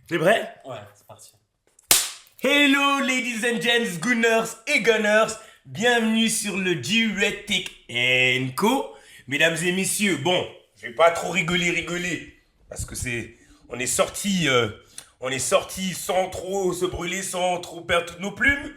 T'es prêt? Ouais, c'est parti. Hello ladies and gents, Gunners et Gunners, bienvenue sur le G-Red Tech Co. Mesdames et messieurs, bon, je vais pas trop rigoler, parce que on est sorti sans trop se brûler, sans trop perdre toutes nos plumes.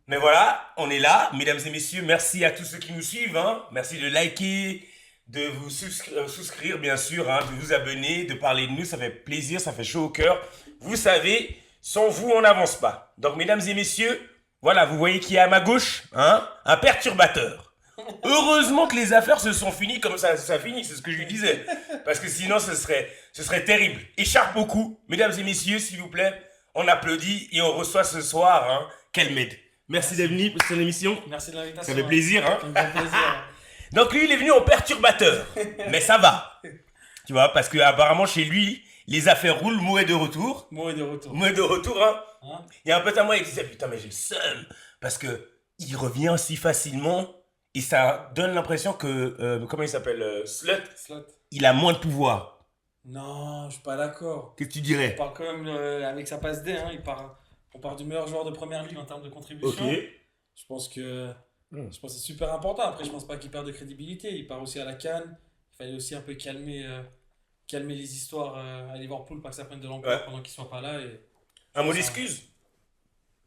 Mais voilà, on est là, mesdames et messieurs, merci à tous ceux qui nous suivent, hein. Merci de liker, de vous souscrire bien sûr, hein, de vous abonner, de parler de nous, ça fait plaisir, ça fait chaud au cœur. Vous savez, sans vous on n'avance pas. Donc mesdames et messieurs, voilà, vous voyez qui est à ma gauche, hein, un perturbateur. Heureusement que les affaires se sont finies comme ça finit, c'est ce que je lui disais. Parce que sinon ce serait terrible. Écharpe au cou, mesdames et messieurs, s'il vous plaît, on applaudit et on reçoit ce soir, hein, Kelmed. Merci d'être venu pour cette émission. Merci de l'invitation. Ça fait plaisir, hein. Ça me fait plaisir. Donc lui, il est venu en perturbateur. Mais ça va. Tu vois, parce que apparemment chez lui, les affaires roulent, Mo est de retour. Mo est de retour. Mo est de retour, hein. Hein? Il y a un pote à moi qui disait, putain, mais j'ai le seum. Parce que il revient si facilement. Et ça donne l'impression que, comment il s'appelle, Slut, Slot. il a moins de pouvoir. Non, je suis pas d'accord. Qu'est-ce que tu On dirais? part quand même avec sa passe D, hein, on part du meilleur joueur de première ligue en termes de contribution. Ok. Je pense que c'est super important. Après, je pense pas qu'il perd de crédibilité. Il part aussi à la CAN. Il fallait aussi un peu calmer les histoires à Liverpool, pas que ça prenne de l'ampleur Ouais. pendant qu'il soit pas là. Et Un mot ça- d'excuse?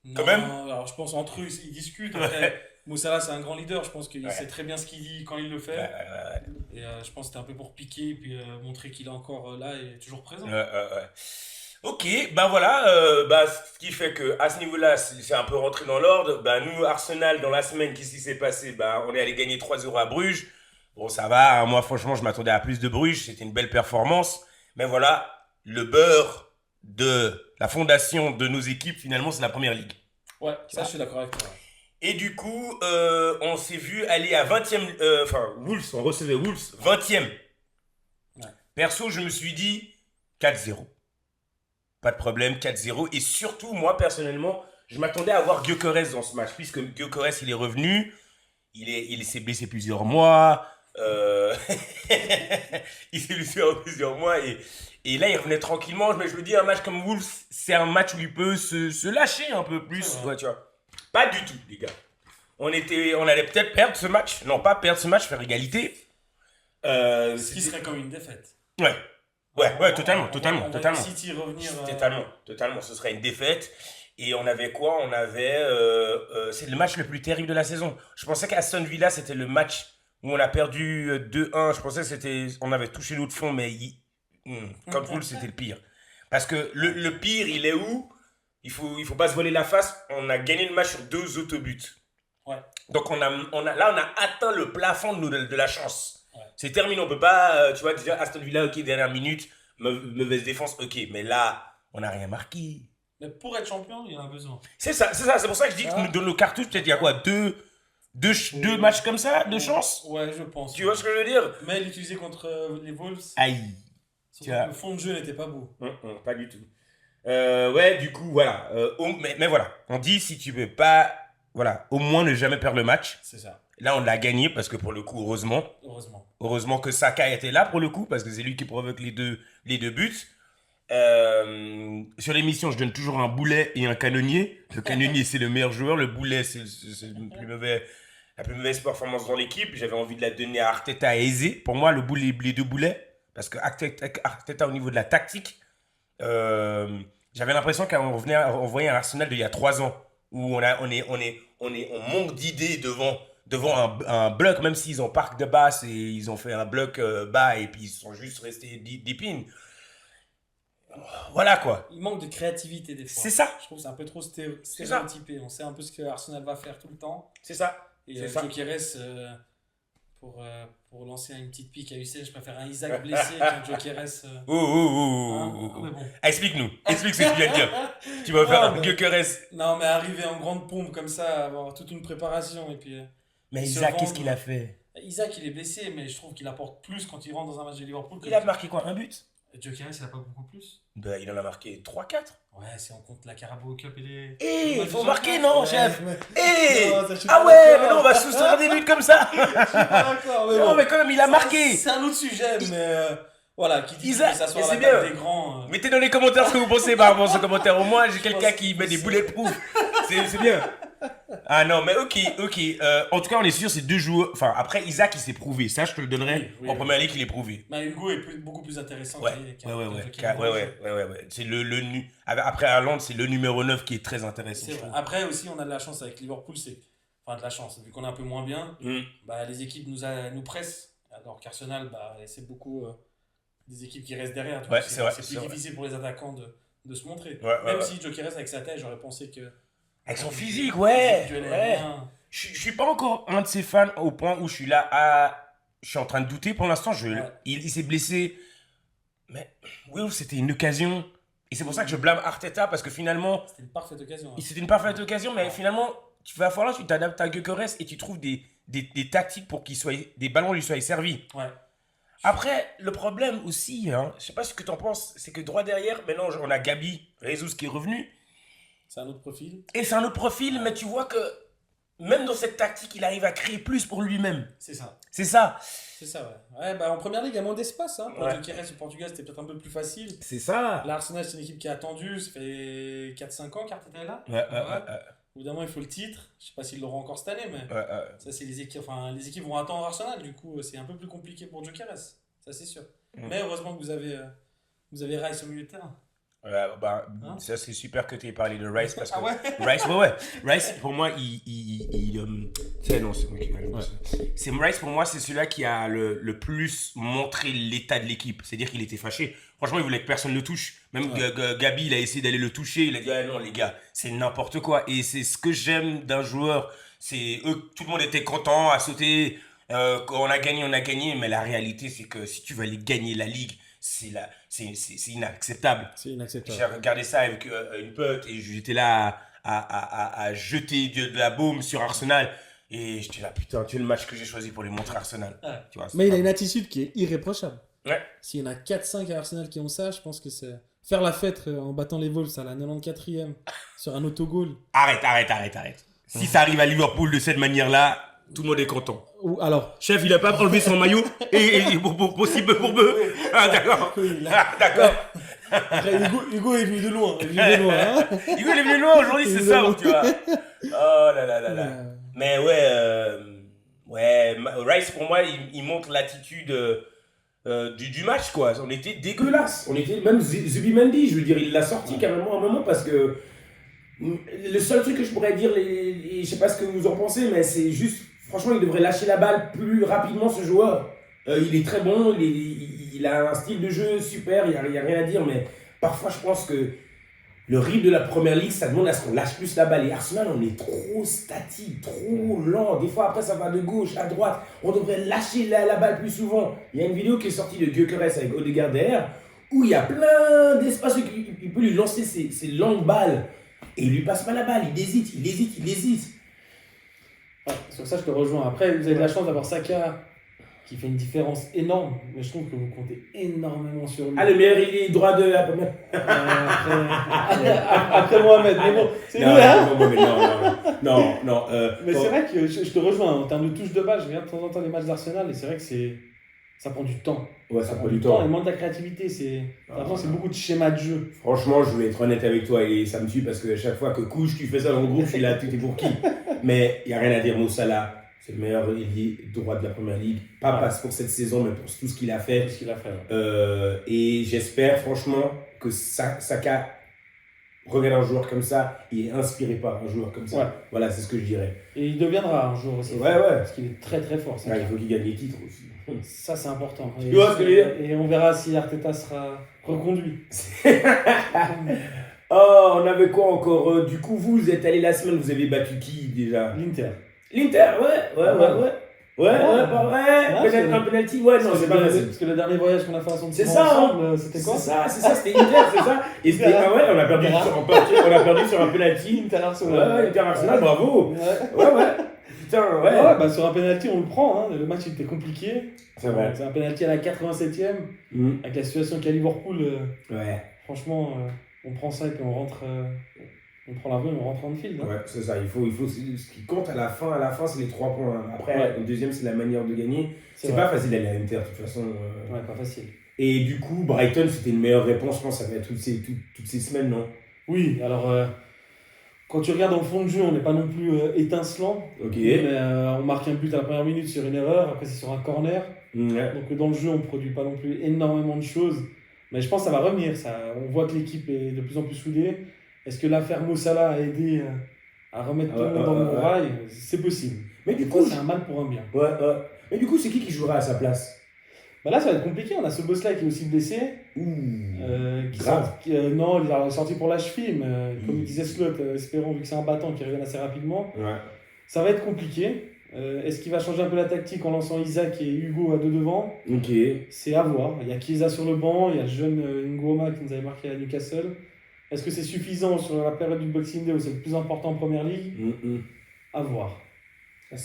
Non, Quand même. alors je pense entre eux, ils discutent. Après, Moussala, c'est un grand leader. Je pense qu'il Ouais. sait très bien ce qu'il dit quand il le fait. Ouais. Et je pense que c'était un peu pour piquer et puis montrer qu'il est encore là et toujours présent. Ouais. Ok, ben voilà, ce qui fait que à ce niveau-là, c'est un peu rentré dans l'ordre. Ben nous, Arsenal, dans la semaine, qu'est-ce qui s'est passé? Ben on est allé gagner 3-0 à Bruges. Bon, ça va, hein, moi franchement, je m'attendais à plus de Bruges, c'était une belle performance. Mais voilà, le beurre de la fondation de nos équipes, finalement, c'est la première ligue. Ouais, ça je suis d'accord avec toi. Et du coup, on s'est vu aller à 20e, Wolves, on recevait Wolves, 20e. Ouais. Perso, je me suis dit 4-0. Pas de problème, 4-0. Et surtout, moi, personnellement, je m'attendais à voir Gyökeres dans ce match, puisque Gyökeres, il est revenu, il s'est blessé plusieurs mois, il s'est blessé en plusieurs mois, et là, il revenait tranquillement. Mais je me dis, un match comme Wolves, c'est un match où il peut se lâcher un peu plus. Ouais, tu vois. Pas du tout, les gars. On allait peut-être perdre ce match. Non, pas perdre ce match, faire égalité. Ce qui serait comme une défaite. Ouais, totalement. On voit City revenir. Totalement. Ce serait une défaite. Et on avait quoi? C'est le match le plus terrible de la saison. Je pensais qu'Aston Villa, c'était le match où on a perdu 2-1. Je pensais que on avait touché l'autre fond, mais comme Wolves, c'était le pire. Parce que le pire, il est où? Il faut pas se voler la face. On a gagné le match sur 2 autobuts. Ouais. Donc on a atteint le plafond de la chance. Ouais. C'est terminé, on peut pas, tu vois, dire Aston Villa, ok, dernière minute, mauvaise défense, ok, mais là, on n'a rien marqué. Mais pour être champion, il en a besoin. C'est ça, c'est pour ça que je dis que dans nos cartouches, peut-être il y a quoi, deux matchs comme ça, de chance. Ouais, je pense. Tu vois ce que je veux dire? Mais l'utiliser contre les Wolves, Aïe. surtout que le fond de jeu n'était pas beau. Pas du tout. Ouais, du coup, voilà. Mais voilà, on dit si tu veux pas, voilà, au moins ne jamais perdre le match. C'est ça. Là, on l'a gagné parce que pour le coup, heureusement que Saka était là pour le coup, parce que c'est lui qui provoque les deux buts. Sur l'émission, je donne toujours un boulet et un canonnier. Le canonnier, c'est le meilleur joueur. Le boulet, c'est la plus mauvaise performance dans l'équipe. J'avais envie de la donner à Arteta et Eze. Pour moi, les deux boulets, parce que Arteta, au niveau de la tactique, j'avais l'impression qu'on voyait un Arsenal d'il y a 3 ans, où on manque d'idées devant un bloc, même s'ils ont parc de basse et ils ont fait un bloc bas et puis ils sont juste restés d'épines. Voilà quoi. Il manque de créativité des fois. C'est ça. Je trouve que c'est un peu trop stéréotypé. On sait un peu ce que Arsenal va faire tout le temps. C'est ça. Et C'est ça. Gyökeres, pour lancer une petite pique à UCL, je préfère un Isaac blessé qu'un Gyökeres. Mais bon. Explique-nous. Explique ce que tu viens de dire. Tu vas faire un Gyökeres. Non, mais arriver en grande pompe comme ça, avoir toute une préparation et puis. Mais il se Isaac, vend, qu'est-ce qu'il a fait? Isaac, il est blessé, mais je trouve qu'il apporte plus quand il rentre dans un match de Liverpool. Il a marqué quoi? Un but? Gyökeres, il a pas beaucoup plus. Ben, il en a marqué 3-4. Ouais, si on compte la Carabao Cup et les. Il faut marquer, non, chef? Non, ça, je suis Ah pas ouais, d'accord. mais non, on va soustraire des buts comme ça. Je suis pas d'accord, mais Non, bon. mais quand même, il a marqué. C'est un autre sujet, mais Voilà, qui dit qu'il Isaac, peut s'asseoir et à c'est la table bien. des grands. Mettez dans les commentaires ce que vous pensez par rapport à ce commentaire. Au moins, j'ai quelqu'un pense qui que met des c'est- bulletproof. C'est bien. Ah non, mais ok. En tout cas, on est sûr, c'est deux joueurs. Enfin, après, Isaac, il s'est prouvé. Ça, je te le donnerai. Oui, En oui. première ligue, il est prouvé. Mais Hugo est beaucoup plus intéressant Ouais, ouais. C'est après Haaland, c'est le numéro 9 qui est très intéressant. C'est je vrai. trouve. Après aussi, on a de la chance avec Liverpool, enfin de la chance, vu qu'on est un peu moins bien, Mm. bah, les équipes nous pressent, alors qu'Arsenal, bah, c'est beaucoup des équipes qui restent derrière. Donc Ouais, c'est vrai, c'est c'est plus vrai. difficile pour les attaquants de se montrer. Ouais, Même ouais. si Gyökeres avec sa taille, j'aurais pensé que Avec son physique, ouais. duel Ouais. aérien, Je suis pas encore un de ses fans au point où je suis là je suis en train de douter pour l'instant. Ouais. Il s'est blessé. Mais oui, c'était une occasion. Et c'est pour ça que je blâme Arteta parce que finalement, c'était une parfaite occasion. Hein. c'était une parfaite occasion. Mais finalement, tu vas falloir que tu t'adaptes à Gyökeres et tu trouves des tactiques pour des ballons lui soient servis. Ouais. Après, le problème aussi, hein, je sais pas ce que tu en penses, c'est que droit derrière, maintenant on a Gabi Jesus qui est revenu. C'est un autre profil. Et c'est un autre profil, mais tu vois que même dans cette tactique, il arrive à créer plus pour lui-même. C'est ça. C'est ça. C'est ça, ouais. Ouais, bah, en première ligue, il y a moins d'espace. Hein. Pour Ouais. Gyökeres au Portugal, c'était peut-être un peu plus facile. C'est ça. Là, Arsenal, c'est une équipe qui a attendu. Ça fait 4-5 ans qu'Arteta est là. Ouais. Évidemment, il faut le titre. Je sais pas s'ils l'auront encore cette année, mais Ouais. ça, c'est les équipes. Enfin, les équipes vont attendre Arsenal. Du coup, c'est un peu plus compliqué pour Gyökeres. Ça, c'est sûr. Mais heureusement que vous avez Rice au milieu de terrain. Hein ça c'est super que tu aies parlé de Rice parce que Ah ouais Rice, ouais. Rice, pour moi, non, c'est moi qui parle. Rice, pour moi, c'est celui-là qui a le plus montré l'état de l'équipe. C'est-à-dire qu'il était fâché. Franchement, il voulait que personne ne le touche. Même Gabi, il a essayé d'aller le toucher. Il a dit, ah non, les gars, c'est n'importe quoi. Et c'est ce que j'aime d'un joueur. Tout le monde était content à sauter. Quand on a gagné. Mais la réalité, c'est que si tu veux aller gagner la Ligue, c'est inacceptable. C'est inacceptable. J'ai regardé ça avec une pote et j'étais là à jeter de la baume sur Arsenal. Et j'étais là, putain, tu es le match que j'ai choisi pour lui montrer Arsenal. Ouais. Tu vois, Mais il a une attitude qui est irréprochable. Ouais. S'il y en a 4-5 à Arsenal qui ont ça, je pense que c'est faire la fête en battant les Wolves à la 94e sur un autogol. Arrête. Si ça arrive à Liverpool de cette manière-là, tout le monde est content. Ou alors, Chef, il a pas enlevé son maillot et possible pour peu. Ah, d'accord. D'accord. Après, Hugo est venu de loin. il est venu loin, hein. Hugo, il est venu loin aujourd'hui, c'est ça, tu vois. Oh là là. Euh, Mais Rice pour moi, il montre l'attitude du match quoi. On était dégueulasse. On était même Zubimendi, je veux dire, il l'a sorti carrément à un moment parce que le seul truc que je pourrais dire, je sais pas ce que vous en pensez, mais c'est juste, franchement, il devrait lâcher la balle plus rapidement ce joueur. Il est très bon, il a un style de jeu super, il y a rien à dire, mais parfois je pense que le rythme de la première ligue, ça demande à ce qu'on lâche plus la balle. Et Arsenal, on est trop statique, trop lent. Des fois, après, ça va de gauche à droite. On devrait lâcher la balle plus souvent. Il y a une vidéo qui est sortie de Gyökeres avec Odegaard derrière, où il y a plein d'espace où il peut lui lancer ses longues balles. Et il lui passe pas la balle, il hésite. Ouais, sur ça, je te rejoins. Après, vous avez de la chance d'avoir Saka qui fait une différence énorme, mais je trouve que vous comptez énormément sur lui. Ah, le meilleur, il est droit de la première. Après Mohamed, mais bon, c'est lui, hein. Non. Mais c'est vrai que je te rejoins. En termes de touche de balle, je regarde de temps en temps les matchs d'Arsenal et c'est vrai que ça prend du temps. Ouais, ça prend du Il temps. manque de la créativité. C'est beaucoup de schémas de jeu. Franchement, je vais être honnête avec toi et ça me tue parce que chaque fois que couche, tu fais ça dans le groupe, je suis là, tu t'es pour qui? Mais il n'y a rien à dire, Mo Salah, c'est le meilleur ailier droit de la première ligue. Pas pour cette saison, mais pour tout ce qu'il a fait. C'est ce qu'il a fait. Ouais. Et j'espère franchement que Saka regarde un joueur comme ça et est inspiré par un joueur comme ça. Ouais. Voilà, c'est ce que je dirais. Et il deviendra un jour aussi. Ouais. Parce qu'il est très très fort. Ouais, il faut qu'il gagne les titres aussi. Ça, c'est important. Tu vois ce que je veux dire? Et on verra si Arteta sera reconduit. Oh, on avait quoi encore? Du coup, vous êtes allé la semaine, vous avez battu qui déjà? L'Inter. L'Inter, ouais. Peut-être un penalty, ouais, non, c'est pas facile. Parce que le dernier voyage qu'on a fait C'est ça, ensemble, c'était quoi? C'est ça, c'était Inter, c'est ça. Et c'était, on a perdu sur un penalty. Inter Arsenal. Ouais, Inter Arsenal, bravo. Ouais. Putain, ouais. Bah, sur un penalty, on le prend. Hein. Le match il était compliqué. C'est vrai. C'est un penalty à la 87e. Avec la situation qu'il y a à Liverpool, Ouais. franchement, on prend ça et puis on rentre. On prend l'avion et on rentre en field. Hein. Ouais, c'est ça. Il faut ce qui compte à la fin, c'est les 3 points. Après, le deuxième, c'est la manière de gagner. C'est pas facile d'aller à Inter, de toute façon. Ouais, pas facile. Et du coup, Brighton, c'était une meilleure réponse, je pense, ça fait toutes ces semaines, non? Oui, alors quand tu regardes en fond de jeu, on n'est pas non plus étincelant. Ok. Mais on marque un but à la première minute sur une erreur, après c'est sur un corner. Ouais. Donc dans le jeu, on ne produit pas non plus énormément de choses. Mais je pense que ça va revenir. On voit que l'équipe est de plus en plus soudée. Est-ce que l'affaire Mossala a aidé à remettre tout le monde dans le bon rail? C'est possible. Mais du Des coup, fois, c'est un mal pour un bien. ouais. Mais du coup, c'est qui jouera à sa place? Bah là, ça va être compliqué. On a Szoboszlai qui est aussi blessé. Grave. Non, il est sorti pour la cheville. Mais comme il disait Slot, espérons, vu que c'est un battant qui revient assez rapidement. Ouais. Ça va être compliqué. Est-ce qu'il va changer un peu la tactique en lançant Isaac et Hugo à deux devant? Ok. C'est à voir. Il y a Chiesa sur le banc, il y a le jeune Ngoma qui nous avait marqué à Newcastle. Est-ce que c'est suffisant sur la période du Boxing Day où c'est le plus important en première ligue? À voir.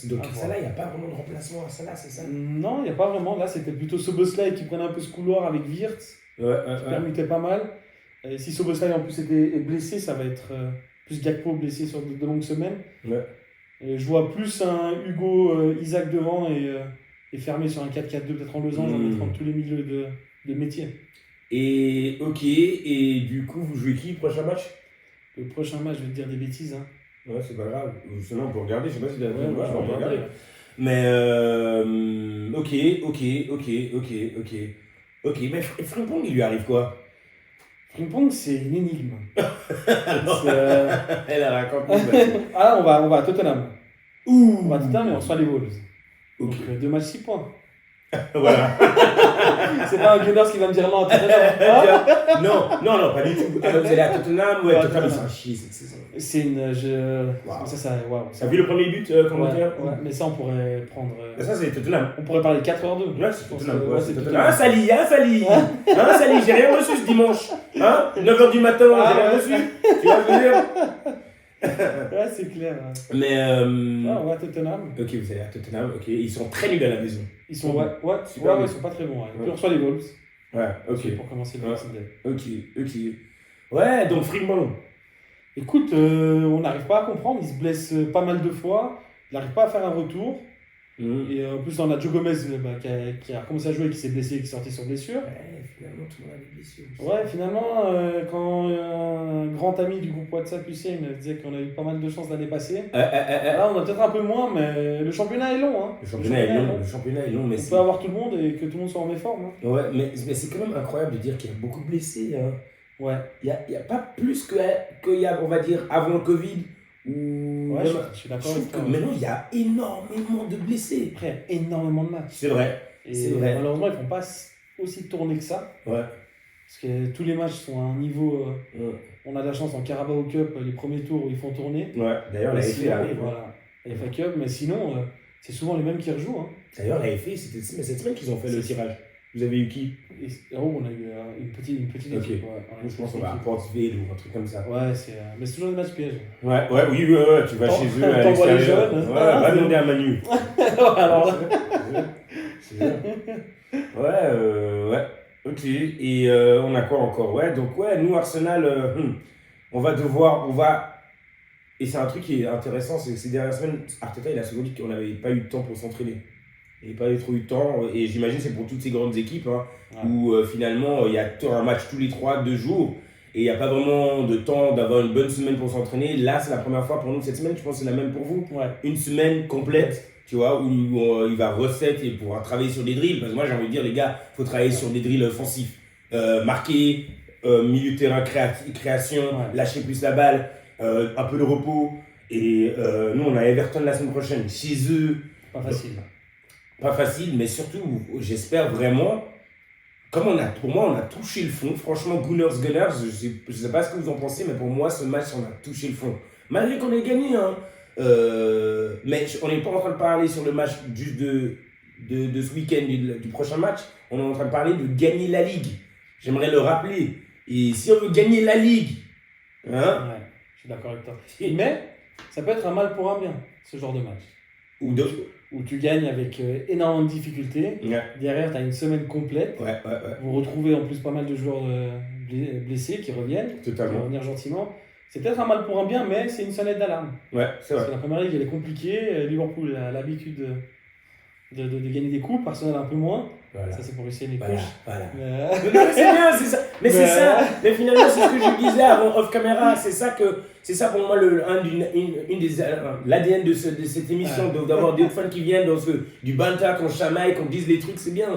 Donc À ça là, il n'y a pas vraiment de remplacement à ça là, c'est ça? Non, il n'y a pas vraiment. Là, c'était plutôt Szoboszlai qui prenait un peu ce couloir avec Wirtz, qui permutait pas mal. Et si Szoboszlai en plus est blessé, ça va être plus Gakpo blessé sur de longues semaines. Ouais. Et je vois plus un Hugo Isaac devant et fermé sur un 4-4-2 peut-être en losange en mettant tous les milieux de métier. Et ok, et du coup, vous jouez qui le prochain match? Le prochain match, je vais te dire des bêtises. Hein. Ouais, c'est pas grave. Sinon, on peut regarder, je sais pas si tu as Ouais, moi, je vais on va regarder. regarder. Mais ok. Mais Frimpong, il lui arrive quoi? Frimpong, c'est une énigme. Alors, elle a raconté. Ah, on va à Tottenham. Ouh. On va à Tottenham et on reçoit les Wolves. Ok. Donc 2 matchs, 6 points. Voilà. C'est pas un Gunners qui va me dire non à Tottenham. Hein? non, pas du tout. Alors, vous allez à Tottenham, ouais, Ouais, Tottenham, Tottenham. c'est un chier cette saison. C'est une. Wow. Waouh. T'as vu le premier but, commentaire? Ouais, mais ça, on pourrait prendre. Ça, c'est Tottenham. On pourrait parler 4h2. Ouais, c'est Tottenham. Ouais, C'est c'est Tottenham. Sali, j'ai rien reçu ce dimanche. 9h du matin, j'ai rien reçu. Tu vois ce que je veux dire? Ouais, c'est clair. Mais. On va à Tottenham. Ok, vous allez à Tottenham, ok. Ils sont très nuls à la maison. Ils sont, Super ils sont pas très bons. Ouais. Puis on reçoit les Wolves. Ouais, ok. Pour commencer le Boxing Day. Ok. Ouais, donc Frimpong. Écoute, on n'arrive pas à comprendre. Il se blesse pas mal de fois. Il n'arrive pas à faire un retour. Et en plus, on a Joe Gomez qui a commencé à jouer, qui s'est blessé et qui est sorti sur blessure. Ouais, finalement, tout le monde a des blessures. Ouais, finalement, quand un grand ami du groupe WhatsApp, Hussein, disait qu'on a eu pas mal de chance l'année passée. Là, on a peut-être un peu moins, mais le championnat est long. Hein. Le championnat est long, mais on peut avoir tout le monde et que tout le monde soit en méforme. Hein. Ouais, mais c'est quand même incroyable de dire qu'il y a beaucoup de blessés. Hein. Ouais. Il y a pas plus qu'il y a, on va dire, avant le Covid. Ouais, je suis d'accord avec toi. Maintenant, il y a énormément de blessés. Après, il y a énormément de matchs. C'est vrai. Et malheureusement, ils ne font pas aussi tourner que ça. Ouais. Parce que tous les matchs sont à un niveau. On a de la chance en Carabao Cup, les premiers tours où ils font tourner. Ouais, d'ailleurs, la FA arrive. Voilà, la FA Cup, mais sinon, c'est souvent les mêmes qui rejouent. Hein. D'ailleurs, la FA, c'était cette semaine qu'ils ont fait le tirage. Vous avez eu qui? On a eu une petite équipe. Okay. Ouais, je pense qu'on va à Portsville ou un truc comme ça. Ouais, mais c'est toujours des matchs pièges. Ouais, oui, tu vas chez eux. T'envoies les jeunes. Ouais, va demander à Manu. Alors là. C'est bien. Ouais. Ok, et on a quoi encore? Ouais, donc nous, Arsenal, on va... Et c'est un truc qui est intéressant, c'est que ces dernières semaines, Arteta, il a souvent dit qu'on n'avait pas eu de temps pour s'entraîner. Il n'y a pas trop eu de temps, et j'imagine que c'est pour toutes ces grandes équipes, où finalement, il y a un match tous les 2 jours, et il n'y a pas vraiment de temps d'avoir une bonne semaine pour s'entraîner. Là, c'est la première fois pour nous cette semaine, je pense que c'est la même pour vous. Ouais. Une semaine complète, tu vois, où il va recette et pouvoir travailler sur des drills. Parce que moi, j'ai envie de dire, les gars, il faut travailler sur des drills offensifs. Marquer, milieu de terrain, création, lâcher plus la balle, un peu de repos. Et nous, on a Everton la semaine prochaine chez eux. Pas facile. Pas facile, mais surtout, j'espère vraiment, pour moi, on a touché le fond. Franchement, Gunners, je sais pas ce que vous en pensez, mais pour moi, ce match, on a touché le fond. Malgré qu'on ait gagné, mais on n'est pas en train de parler sur le match juste de ce week-end, du prochain match. On est en train de parler de gagner la Ligue. J'aimerais le rappeler. Et si on veut gagner la Ligue, Ouais, je suis d'accord avec toi. Mais ça peut être un mal pour un bien, ce genre de match. Où tu gagnes avec énormément de difficultés. Ouais. Derrière, tu as une semaine complète. Ouais. Vous retrouvez en plus pas mal de joueurs blessés qui reviennent. Totalement. Qui vont revenir gentiment. C'est peut-être un mal pour un bien, mais c'est une sonnette d'alarme. Ouais, c'est vrai. Parce que la première ligue, elle est compliquée. Liverpool a l'habitude de gagner des coupes, Arsenal un peu moins. Voilà. Ça, c'est pour essayer les Voilà, couches. voilà. Mais- Mais c'est bien, c'est ça. Mais c'est Mais- ça. Mais finalement, c'est ce que je disais avant off caméra. C'est ça pour moi l'ADN de cette émission, d'avoir des fans qui viennent du banter, qu'on chamaille, qu'on dise les trucs, c'est bien.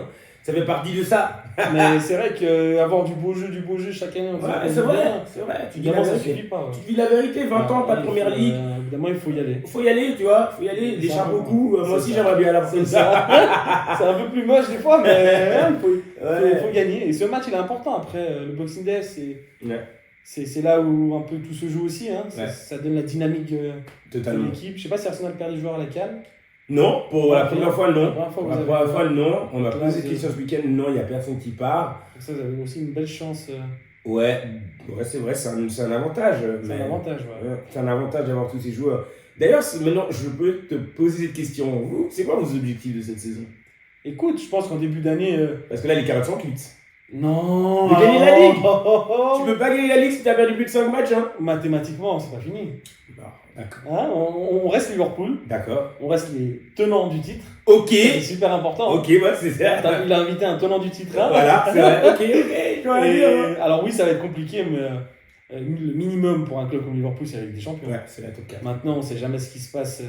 Ça fait partie de ça. Mais c'est vrai qu'avoir du beau jeu chaque année, Ouais, c'est vrai, c'est vrai. Tu dis la évidemment, ça vérité. suffit pas. Ouais. Tu dis la vérité, 20 ans, pas de première ligue. Évidemment, il faut y aller. Faut y aller, tu vois, faut y aller. Les Ça, chars beaucoup. Moi c'est aussi, ça. j'aimerais bien la C'est ça. C'est un peu plus moche des fois, mais Ouais. faut gagner. Et ce match, il est important. Après, le Boxing Day, Ouais, c'est là où un peu tout se joue aussi. Hein. Ouais. Ça donne la dynamique de totalement. l'équipe. Je sais pas si Arsenal perd des joueurs à la CAN. Non, pour la première fois, non. La première fois, Pour la vous première avez- fois, non. On m'a Là, posé cette vous- question ce week-end. Non, il n'y a personne qui part. Donc ça, vous avez aussi une belle chance. Ouais, c'est vrai, c'est un avantage. C'est mais- un avantage. Ouais. Ouais, c'est un avantage d'avoir tous ces joueurs. D'ailleurs, maintenant, je peux te poser cette question. Vous, c'est quoi vos objectifs de cette saison? Écoute, je pense qu'en début d'année. Parce que là, les carottes sont cuites. Non. De gagner la Ligue. Oh. Tu peux pas gagner la Ligue si tu as perdu plus de 5 matchs, hein? Mathématiquement, c'est pas fini. D'accord. Hein, on reste Liverpool. D'accord. On reste les tenants du titre. Ok. C'est super important. Ok, ouais, c'est ça. Il a invité un tenant du titre. Hein. Voilà, c'est vrai. Ok, je dois Et- aller, hein. alors oui, ça va être compliqué, mais le minimum pour un club comme Liverpool, c'est la Ligue des Champions. Ouais, c'est la top 4. Maintenant, on ne sait jamais ce qui se passe.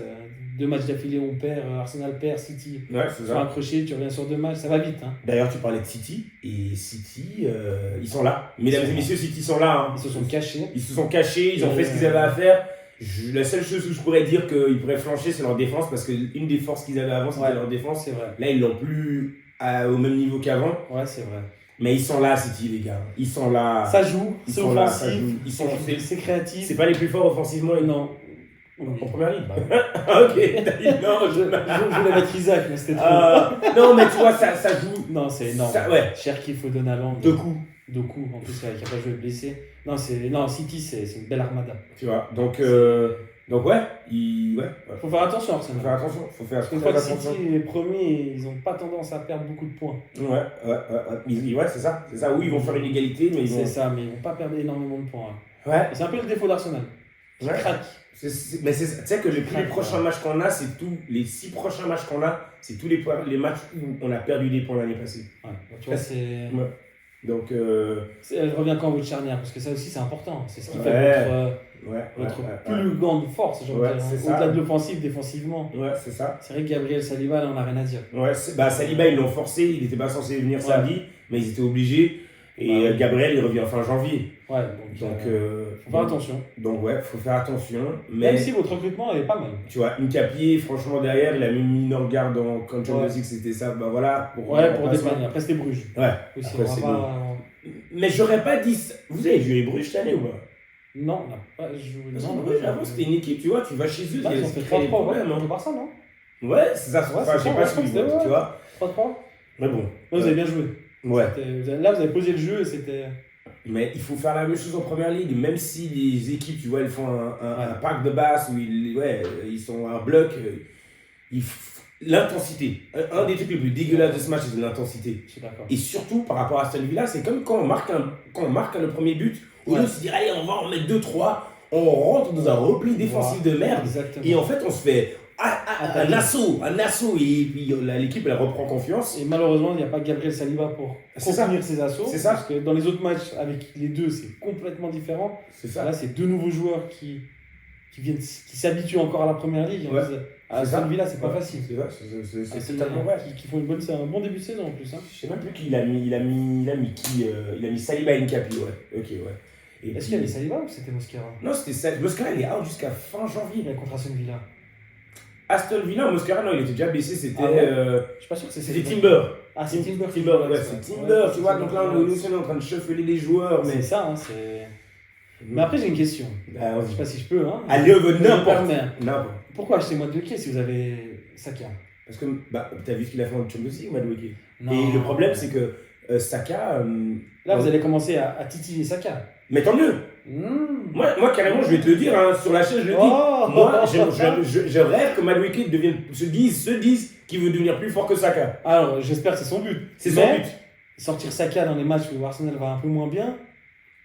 2 matchs d'affilée, on perd. Arsenal perd, City. Ouais, c'est Sur ça. un crochet, tu reviens sur 2 matchs, ça va vite. Hein. D'ailleurs, tu parlais de City, et City, ils sont là. Mesdames et messieurs, City sont là. Hein. Ils se sont cachés. Ils se sont cachés, ils ont fait ce qu'ils avaient à faire. La seule chose où je pourrais dire qu'ils pourraient flancher, c'est leur défense, parce qu'une des forces qu'ils avaient avant, c'était Ouais. leur défense. C'est vrai. Là, ils l'ont plus au même niveau qu'avant. Ouais, c'est vrai. Mais ils sont là, City, les gars. Ils sont là. Ça joue, Ils c'est sont là, ça offensif, joue. Ils sont- c'est créatif. C'est pas les plus forts offensivement, Non. en première ligue. Bah, Ok, t'as dit non, je voulais mettre Isaac, mais c'était trop. non, mais tu vois, ça joue. Non, c'est énorme. Ça, ouais, Cherki, Foden, deux coups, Doku, en plus, qui n'a pas joué blessé. Non, City, c'est une belle armada. tu vois. Donc ouais, ouais. Faut faire attention, Faut Arsenal. faire attention, faut faire Parce qu'une très fois que attention. City est premier, ils n'ont pas tendance à perdre beaucoup de points. Ouais, c'est ça. Oui, ils vont faire une égalité, mais ils vont. C'est ça, mais ils vont pas perdre énormément de points. Hein. Ouais. Et c'est un peu le défaut d'Arsenal. Qui Ouais. craque. Mais tu sais que les prochains matchs qu'on a, c'est tous les 6 prochains matchs qu'on a, c'est tous les matchs où on a perdu des points l'année passée. Ouais. Tu vois, c'est... Ouais. Donc Elle revient quand votre charnière, parce que ça aussi c'est important. C'est ce qui Ouais. fait votre ouais. plus grande force, j'ai envie de Ouais, dire, c'est hein. ça. Au-delà de l'offensive, défensivement. Ouais, c'est ça. C'est vrai que Gabriel Saliba, là, on n'a rien à dire. Ouais, Saliba, ils l'ont forcé, il n'était pas censé venir samedi, mais ils étaient obligés. Et Ouais. Gabriel, il revient fin janvier. Ouais, Donc, faut faire attention. Donc, ouais, faut faire attention. Mais, Même si votre recrutement est pas mal. tu vois, Nkapié, franchement, derrière, il a mis Norgard quand Champions Ouais. League, c'était ça. Bah voilà. Pour remplacement. dépanner. Après, c'était Bruges. Ouais, Aussi, après, on va c'est pas- Mais j'aurais pas dit ça. Vous avez joué Bruges cette année ou pas? Non, on n'a pas joué. Parce que Non, Bruges, avant, c'était une équipe, tu vois, tu vas chez eux, Bah, ils ont c'est fait créé des 3-3, problèmes. ouais. Hein. Le Barça, non Ouais, c'est ça. Ouais, Enfin, c'est j'ai ça, pas ouais, suivi, c'était- tu vois. 3-3. Mais bon. Non, vous avez bien joué. Ouais. Là, vous avez posé le jeu et c'était. Mais il faut faire la même chose en première ligue, même si les équipes, tu vois, elles font un Ouais. pack de basse où ils sont un bloc. L'intensité. Un des trucs les plus dégueulasses de ce match, c'est l'intensité. Je suis d'accord. Et surtout par rapport à Aston Villa, c'est comme quand on marque le premier but, au lieu de se dire, allez, on va en mettre 2-3, on rentre dans un repli défensif de merde. Exactement. Et en fait, on se fait un assaut, et puis l'équipe, elle reprend confiance. Et malheureusement, il n'y a pas Gabriel Saliba pour C'est ça. contenir ses assauts. C'est ça. Parce que dans les autres matchs, avec les deux, c'est complètement différent. C'est ça. Là, c'est deux nouveaux joueurs qui s'habituent encore à la première ligue. Ouais. À C'est Aston ça. Villa, c'est pas Ouais, facile. C'est vrai, c'est C'est totalement vrai. qui font c'est un bon début de saison en plus. Hein. Je sais même plus qui il a mis. Il a mis Saliba et Nkapi, ouais. Ok, ouais. Et Est-ce puis- qu'il y avait Saliba ou c'était Mosquera? Non, c'était ça. Mosquera, il est out jusqu'à fin janvier. Il a contre Aston Villa. Aston Villa, Mosquera, non, il était déjà blessé. C'était Ah ouais. Je suis pas sûr que c'était Timber. Ah, c'est Timber. Timber, ouais, c'est Timber, tu vois. Donc là, on est en train de chauffer les joueurs. C'est Mais ça, hein, c'est. Mais après, j'ai une question. Bah, Je sais pas si je peux. Hein. allez, Je me n'importe. permets. N'importe. Pourquoi acheter Madueke si vous avez Saka? Parce que t'as vu ce qu'il a fait en Champions League, Madueke. Non. Et le problème, c'est que Saka. Là, vous allez commencer à titiller Saka. Mais tant mieux. Moi, carrément, je vais te le dire, hein, sur la chaîne, je le dis. Oh Moi, je rêve que Madueke se dise qu'il veut devenir plus fort que Saka. Alors, j'espère que c'est son but. C'est son Mais but. Sortir Saka dans les matchs où Arsenal va un peu moins bien,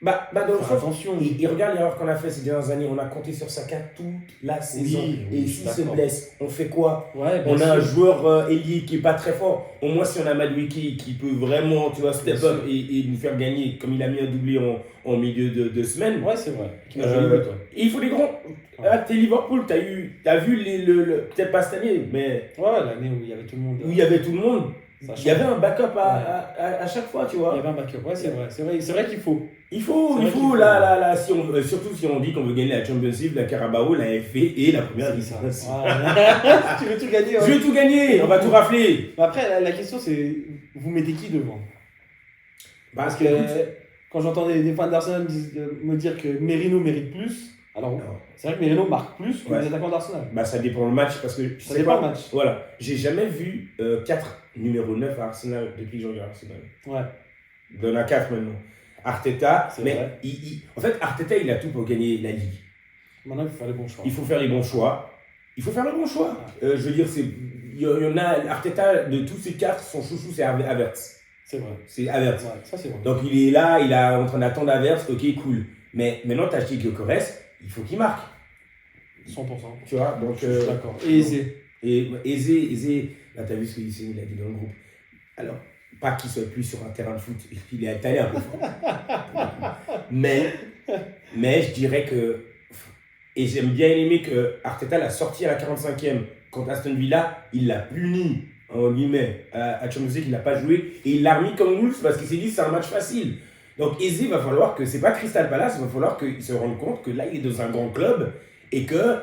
Dans le Faire sens, attention. il regarde l'erreur qu'on a fait ces dernières années. On a compté sur Saka toute la saison. Oui, Et je suis s'il se d'accord. blesse, on fait quoi? Ouais, bien On a sûr. un joueur ailier qui est pas très fort. Au moins, si on a Madueke qui peut vraiment, tu vois, step Bien up et nous faire gagner, comme il a mis un doublé en milieu de semaine. Ouais, c'est vrai. Qui m'a joué le but, ouais. Il faut des grands. Ah, t'es Liverpool, t'as vu peut-être pas cette année, mais Ouais, l'année où il y avait tout le monde. où il y avait tout le monde. Ça Il y avait change. un backup à chaque fois, tu Il y vois. avait un backup, ouais, c'est vrai. C'est vrai qu'il faut. Il faut, C'est vrai qu'il faut. là, surtout si on dit qu'on veut gagner la Champions League, la Carabao, la FA et la première ligue. C'est ça. Ouais. Tu veux tout gagner, Je ouais. vais tout gagner, on va tout rafler. Mais après, la question, c'est vous mettez qui devant? Parce que écoute, quand j'entends des fans d'Arsenal me dire que Merino mérite plus, alors non. c'est vrai que Merino marque plus que Ouais. les attaquants d'Arsenal. Ça dépend le match parce que je Ça sais dépend pas. le match. Voilà, j'ai jamais vu 4 numéro 9 à Arsenal depuis que je regarde Arsenal. Ouais. Il en a 4 maintenant. Arteta, C'est mais vrai. en fait, Arteta, il a tout pour gagner la Ligue. Maintenant, il faut faire les bons choix. Il faut faire les bons choix. Il faut faire le bon choix. Je veux dire, il y en a, Arteta, de tous ces 4, son chouchou, c'est Havertz. C'est vrai. C'est Havertz. Ouais, ça, c'est vrai. Donc il est là, il est en train d'attendre Havertz, ok, cool. Mais maintenant, tu as acheté Gyökeres, il faut qu'il marque. 100%. Tu vois, donc. Je suis d'accord. Et aisé. Et Eze, là, tu as vu ce qu'il a dit dans le groupe. Alors, pas qu'il soit plus sur un terrain de foot, il est allé un peu fort. mais je dirais que. Et j'aime bien aimer que Arteta l'a sorti à la 45e contre Aston Villa, il l'a puni, en guillemets, à Champions League, il n'a pas joué, et il l'a remis comme Wolves parce qu'il s'est dit c'est un match facile. Donc Eze, il va falloir que, c'est pas Crystal Palace, il va falloir qu'il se rende compte que là, il est dans un grand club, et que,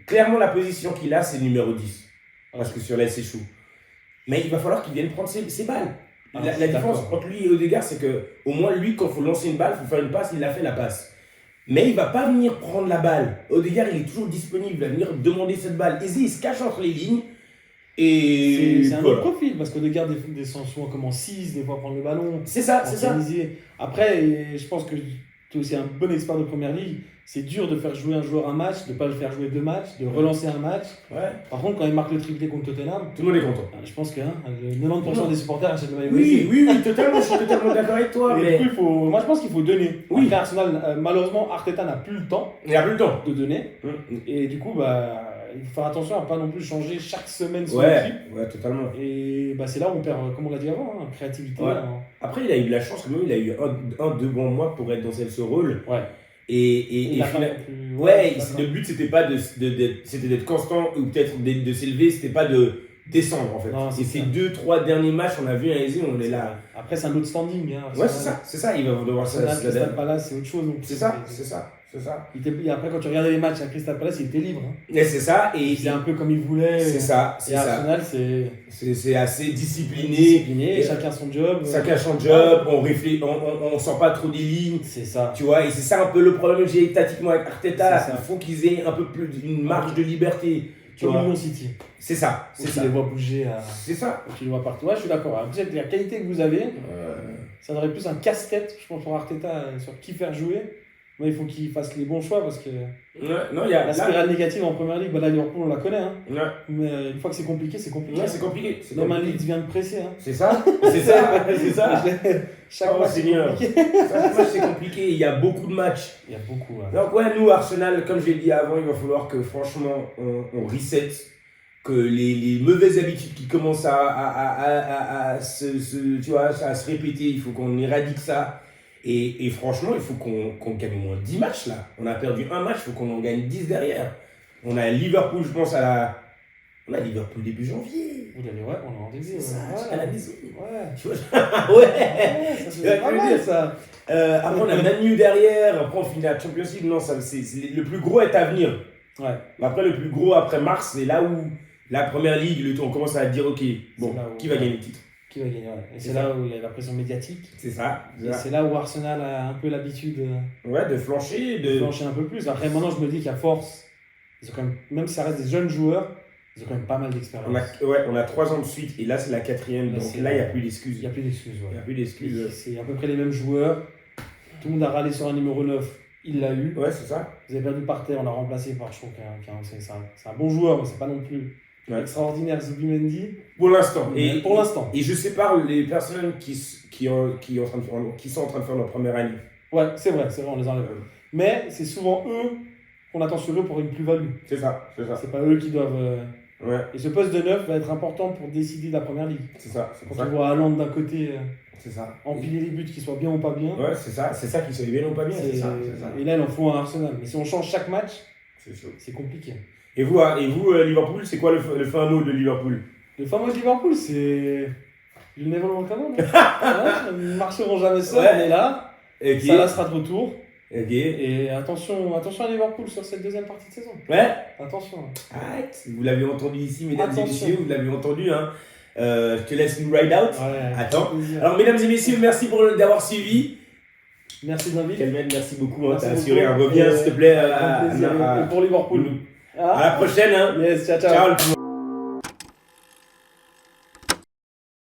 clairement, la position qu'il a, c'est numéro 10. Parce que sur l'aile, c'est chaud. Mais il va falloir qu'il vienne prendre ses balles. La différence entre lui et Odegaard, c'est que au moins lui, quand il faut lancer une balle, il faut faire une passe, il a fait la passe. Mais il ne va pas venir prendre la balle. Odegaard, il est toujours disponible, il va venir demander cette balle. Eze, il se cache entre les lignes. Et C'est un voilà. autre profil parce qu'Odegaard descend souvent comme en 6, des fois prendre le ballon. C'est ça, c'est ça. Organiser. Après, je pense que tu es aussi un bon expert de première ligue. C'est dur de faire jouer un joueur un match, de ne pas le faire jouer 2 matchs, de relancer un match. Ouais. Par contre, quand il marque le triplé contre Tottenham, Tout le monde est content. je pense que 90% des supporters achètent le maillot Oui, brisé. totalement, je suis totalement d'accord avec toi. Et Mais du coup, moi je pense qu'il faut donner. Oui. Après, Arsenal, malheureusement, Arteta n'a plus le temps il n'y a plus le temps. de donner. Mm. Et du coup, il faut faire attention à ne pas non plus changer chaque semaine son Ouais, équipe. ouais, totalement. Et c'est là où on perd, comme on l'a dit avant, créativité. Ouais. hein. Après, il a eu de la chance, quand même, il a eu deux bons mois pour être dans ce rôle. Ouais. Et Il a pas finalement, non plus- ouais, d'accord. le but c'était pas c'était d'être constant ou peut-être de s'élever, c'était pas de descendre en fait. Non, c'est et ces ça. 2-3 derniers matchs, on a vu un Eze, on est là. Après, c'est un autre standing. Hein, Ouais, c'est ça, il va devoir Arsenal, ça. Crystal Palace, c'est autre chose. Donc C'est ça. Après, quand tu regardais les matchs à Crystal Palace, il était libre. Hein. Et c'est ça, et Il faisait un peu comme il voulait. c'est ça, Et Arsenal, c'est c'est assez discipliné. discipliné, Et chacun son job. chacun son job, on réfléchit, on sent pas trop des lignes. C'est ça. Tu vois, et c'est ça un peu le problème que j'ai tactiquement avec Arteta. C'est ça. Il faut qu'ils aient un peu plus une marge de liberté. Tu Comme vois, Union City. c'est ça, Où c'est tu ça. les vois bouger. C'est ça. Tu les vois partout. Ouais, je suis d'accord. Après, la qualité que vous avez, ça aurait plus un casse-tête, je pense, pour Arteta sur qui faire jouer. Mais il faut qu'il fasse les bons choix parce que Non, il y a. la spirale négative en première ligue, là, Liverpool, on la connaît. Hein. Ouais. Mais une fois que c'est compliqué, c'est compliqué. Ouais, c'est compliqué. C'est Même un compliqué. Leeds vient de presser. Hein. C'est ça, c'est ça, c'est ça. Chaque Oh, match, c'est Seigneur. compliqué. Chaque match, c'est compliqué. Il y a beaucoup de matchs. Il y a beaucoup. Ouais. Donc, ouais, nous, Arsenal, comme j'ai dit avant, il va falloir que, franchement, on reset. Que les mauvaises habitudes qui commencent à tu vois, à se répéter, il faut qu'on éradique ça. Et franchement, il faut qu'on gagne au moins 10 matchs là. On a perdu un match, il faut qu'on en gagne 10 derrière. On a Liverpool, je pense, on a Liverpool début janvier. Vous l'avez, ouais, on est en début. C'est ça, ouais. à la maison. Ouais. Tu vois, ouais. Ouais, ça c'est pas mal ça. Après, on a Manu derrière. Après, on finit la Champions League. Non, le plus gros est à venir. Ouais. Après, le plus gros, après mars, c'est là où la première ligue, on commence à dire, ok, bon, C'est là où- qui va gagner le titre? Qui va gagner, ouais. Et C'est c'est ça. là où il y a la pression médiatique. C'est ça. Et c'est là où Arsenal a un peu l'habitude Ouais, de flancher, de flancher un peu plus. Après, maintenant, je me dis qu'à force, ils ont quand même si ça reste des jeunes joueurs, ils ont quand même pas mal d'expérience. on a 3 ans de suite et là, c'est la 4e. Là, Donc c'est- là, il n'y a plus d'excuses. Il n'y a plus d'excuses. Il n'y a Ouais. plus d'excuses. C'est à peu près les mêmes joueurs. Tout le monde a râlé sur un numéro 9. Il l'a eu. Ouais, c'est ça. Vous avez perdu par terre, on l'a remplacé par, je trouve, c'est un bon joueur, mais c'est pas non plus extraordinaire, Zubimendi. Pour l'instant. Mais pour l'instant. Et je sépare les personnes qui sont en train de faire leur première année. Ouais, c'est vrai, on les enlève. Mais c'est souvent eux qu'on attend sur eux pour une plus-value. C'est ça. C'est pas eux qui doivent. Ouais, Et ce poste de 9 va être important pour décider de la première ligue. c'est ça. C'est Quand pour ça. tu vois Haaland d'un côté C'est ça. empiler les buts, qu'ils soient bien ou pas bien. Ouais, c'est ça qui soit bien ou pas bien. C'est ça. Et là, il en faut un Arsenal. Mais si on change chaque match, C'est chaud. c'est compliqué. Et vous, Liverpool, c'est quoi le fin mot de Liverpool? Le fameux Liverpool, c'est. You'll never walk alone. Ils ne marcheront jamais seuls, Ouais. mais là, Ok. Salah sera de retour. Ok. Et attention à Liverpool sur cette deuxième partie de saison. Ouais. Attention. Arrête. Vous l'avez entendu ici, mesdames et Attention. messieurs, vous l'avez entendu. Hein. Je te laisse une ride out. Ouais, Attends. avec plaisir. Alors, mesdames et messieurs, merci d'avoir suivi. Merci de l'invite. Kelmen, merci beaucoup. Hein, Merci t'as beaucoup. assuré un reviens, Et, s'il te plaît. avec plaisir. Et pour Liverpool. À la prochaine. Hein. Yes, ciao. Ciao.